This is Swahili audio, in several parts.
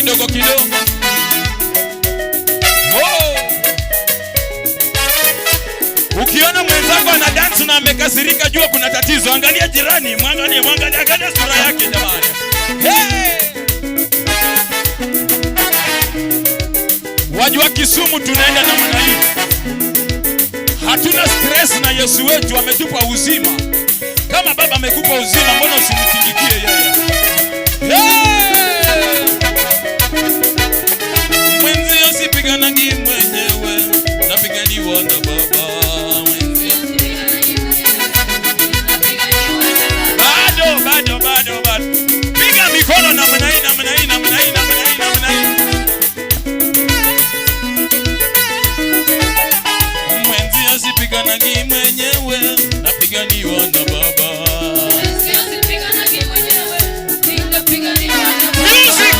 kidogo kidogo. Ukiona mwenzako ana dance na amekasirika, jua kuna tatizo. Angalia jirani, mwangalie angalia sura yake jamani. Hey! Wajua Kisumu tunaenda na namna hii. Hatuna stress na Yesu wetu ametupa uzima. Kama baba amekupa uzima, mbona usimtingikie yeye? Hey! Mwenzi usipigana ngi mwenyewe, napiganiwa na baba. Bado. Piga mikono namna hii. Mwenzi usipigana ngi mwenyewe, napiganiwa na baba. Music.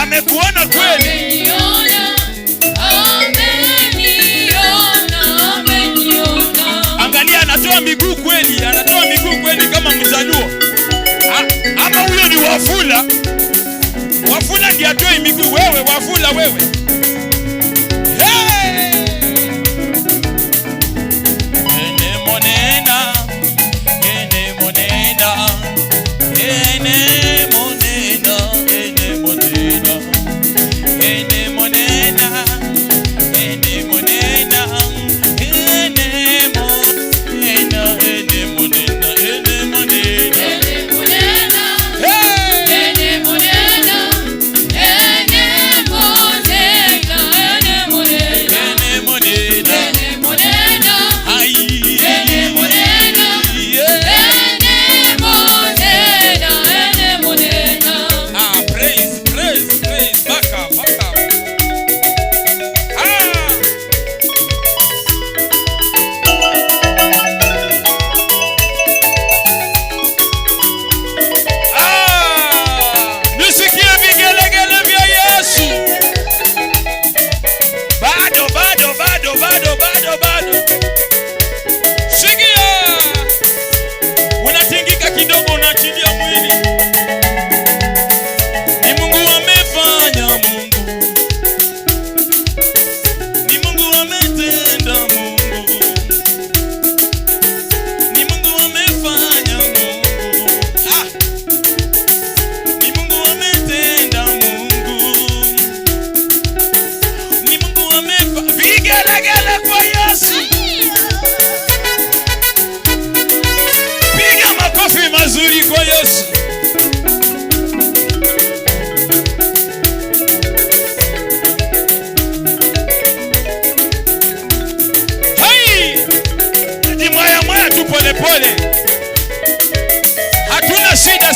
Amekuona kweli? Angalia, anatoa miguu kweli kama Mjaluo. Ama huyo ni Wafula? Wafula ndiye atoi miguu, wewe Wafula wewe. Bado. Sikia. Unatingika kidogo, unaachilia mwili. Ni Mungu amefanya, ni Mungu ametenda, ni Mungu amefanya, ni Mungu ametenda, ni Mungu amefanya. Vigelegele kwa Yesu. Piga makofi mazuri kwa Yesu. Hai! Jimwaya tu pole. Hatuna shida